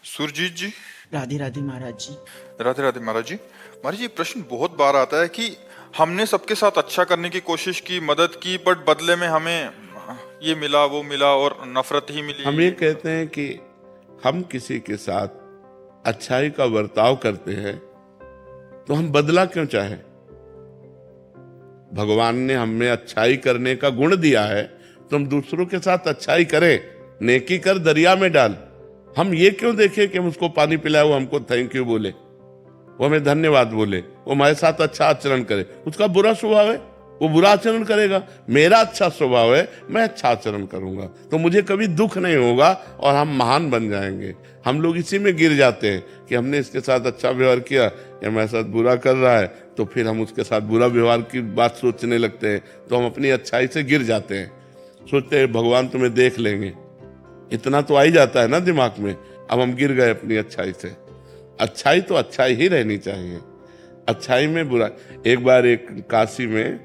सुरजीत जी। राधे राधे महाराज जी। राधे राधे महाराज जी। महाराज जी, प्रश्न बहुत बार आता है कि हमने सबके साथ अच्छा करने की कोशिश की, मदद की, बट बदले में हमें ये मिला वो मिला और नफरत ही मिली। हम ये कहते हैं कि हम किसी के साथ अच्छाई का बर्ताव करते हैं तो हम बदला क्यों चाहे। भगवान ने हमें अच्छाई करने का गुण दिया है तो हम दूसरों के साथ अच्छाई करें। नेकी कर दरिया में डाल। हम ये क्यों देखें कि हम उसको पानी पिलाए, वो हमको थैंक यू बोले, वो हमें धन्यवाद बोले, वो हमारे साथ अच्छा आचरण करे। उसका बुरा स्वभाव है, वो बुरा आचरण करेगा। मेरा अच्छा स्वभाव है, मैं अच्छा आचरण करूंगा तो मुझे कभी दुख नहीं होगा और हम महान बन जाएंगे। हम लोग इसी में गिर जाते हैं कि हमने इसके साथ अच्छा व्यवहार किया, या हमारे साथ बुरा कर रहा है तो फिर हम उसके साथ बुरा व्यवहार की बात सोचने लगते हैं, तो हम अपनी अच्छाई से गिर जाते हैं। सोचते हैं भगवान तुम्हें देख लेंगे, इतना तो आ ही जाता है ना दिमाग में। अब हम गिर गए अपनी अच्छाई से। अच्छाई तो अच्छाई ही रहनी चाहिए, अच्छाई में बुरा। एक बार एक काशी में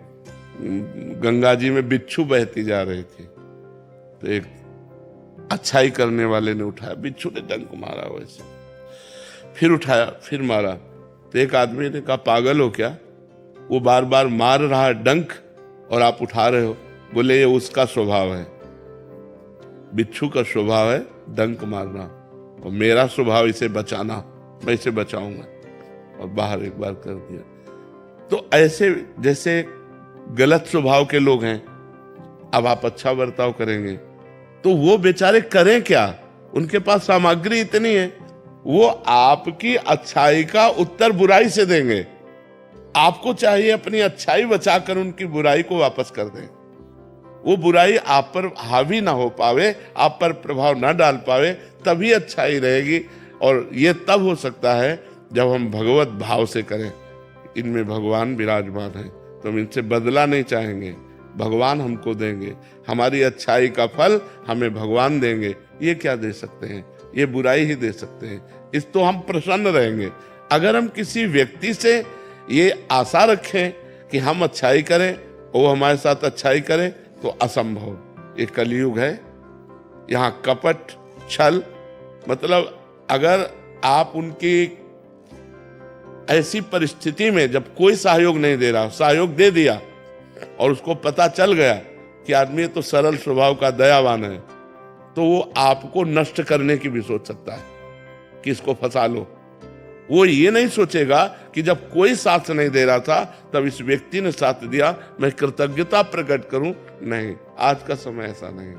गंगा जी में बिच्छू बहती जा रही थी, तो एक अच्छाई करने वाले ने उठाया, बिच्छू ने डंक मारा, वैसे फिर उठाया, फिर मारा। तो एक आदमी ने कहा पागल हो क्या, वो बार बार मार रहा है डंक और आप उठा रहे हो। बोले ये उसका स्वभाव है, बिच्छू का स्वभाव है डंक मारना, और मेरा स्वभाव इसे बचाना, मैं इसे बचाऊंगा। और बाहर एक बार कर दिया। तो ऐसे जैसे गलत स्वभाव के लोग हैं, अब आप अच्छा बर्ताव करेंगे तो वो बेचारे करें क्या, उनके पास सामग्री इतनी है, वो आपकी अच्छाई का उत्तर बुराई से देंगे। आपको चाहिए अपनी अच्छाई बचाकर उनकी बुराई को वापस कर दें। वो बुराई आप पर हावी ना हो पावे, आप पर प्रभाव ना डाल पावे, तभी अच्छाई रहेगी। और ये तब हो सकता है जब हम भगवत भाव से करें। इनमें भगवान विराजमान है तो हम इनसे बदला नहीं चाहेंगे, भगवान हमको देंगे। हमारी अच्छाई का फल हमें भगवान देंगे। ये क्या दे सकते हैं, ये बुराई ही दे सकते हैं। इस तो हम प्रसन्न रहेंगे। अगर हम किसी व्यक्ति से ये आशा रखें कि हम अच्छाई करें और वो हमारे साथ अच्छाई करे, तो असंभव। ये कलयुग है, यहाँ कपट छल, मतलब अगर आप उनकी ऐसी परिस्थिति में जब कोई सहयोग नहीं दे रहा, सहयोग दे दिया और उसको पता चल गया कि आदमी तो सरल स्वभाव का दयावान है, तो वो आपको नष्ट करने की भी सोच सकता है कि इसको फंसा लो। वो ये नहीं सोचेगा कि जब कोई साथ नहीं दे रहा था तब इस व्यक्ति ने साथ दिया, मैं कृतज्ञता प्रकट करूं। नहीं, आज का समय ऐसा नहीं।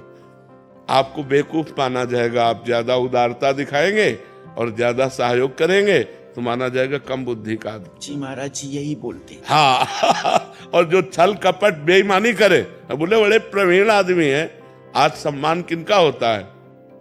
आपको बेवकूफ माना जाएगा, आप ज्यादा उदारता दिखाएंगे और ज्यादा सहयोग करेंगे तो माना जाएगा कम बुद्धि का आदमी। जी महाराज जी यही बोलते हैं। हाँ और जो छल कपट बेईमानी करे, बोले बड़े प्रवीण आदमी है। आज सम्मान किनका होता है,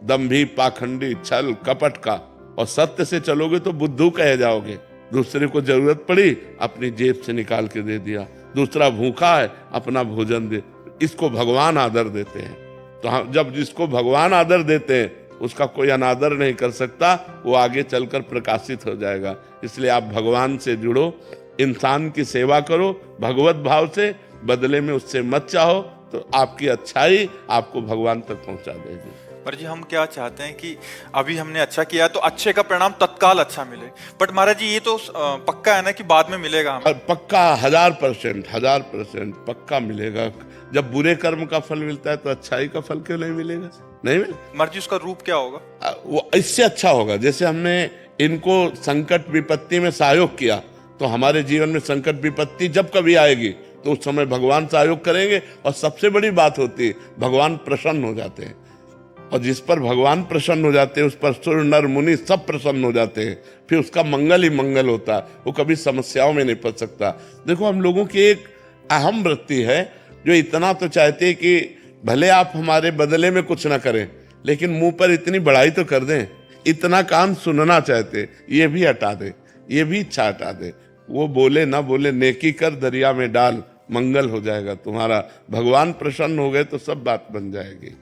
दंभी पाखंडी छल कपट का। और सत्य से चलोगे तो बुद्धू कहे जाओगे। दूसरे को जरूरत पड़ी, अपनी जेब से निकाल के दे दिया। दूसरा भूखा है, अपना भोजन दे। इसको भगवान आदर देते हैं। तो हम जब जिसको भगवान आदर देते हैं उसका कोई अनादर नहीं कर सकता, वो आगे चलकर प्रकाशित हो जाएगा। इसलिए आप भगवान से जुड़ो, इंसान की सेवा करो भगवत भाव से, बदले में उससे मत चाहो, तो आपकी अच्छाई आपको भगवान तक पहुंचा देगी। पर जी हम क्या चाहते हैं कि अभी हमने अच्छा किया तो अच्छे का परिणाम तत्काल अच्छा मिले, बट महाराज जी ये तो पक्का है ना कि बाद में मिलेगा हमें। पक्का 1000% पक्का मिलेगा। जब बुरे कर्म का फल मिलता है तो अच्छाई का फल क्यों नहीं मिलेगा, नहीं मिलेगा। महाराज जी उसका रूप क्या होगा, वो इससे अच्छा होगा। जैसे हमने इनको संकट विपत्ति में सहयोग किया, तो हमारे जीवन में संकट विपत्ति जब कभी आएगी तो उस समय भगवान सहयोग करेंगे। और सबसे बड़ी बात होती है, भगवान प्रसन्न हो जाते हैं। और जिस पर भगवान प्रसन्न हो जाते हैं उस पर सुर नर मुनि सब प्रसन्न हो जाते हैं। फिर उसका मंगल ही मंगल होता है, वो कभी समस्याओं में नहीं फंस सकता। देखो हम लोगों की एक अहम वृत्ति है जो इतना तो चाहते हैं कि भले आप हमारे बदले में कुछ ना करें, लेकिन मुंह पर इतनी बड़ाई तो कर दें। इतना कान सुनना चाहते, ये भी हटा दे, ये भी इच्छा हटा दे। वो बोले ना बोले, नेकी कर दरिया में डाल, मंगल हो जाएगा तुम्हारा। भगवान प्रसन्न हो गए तो सब बात बन जाएगी।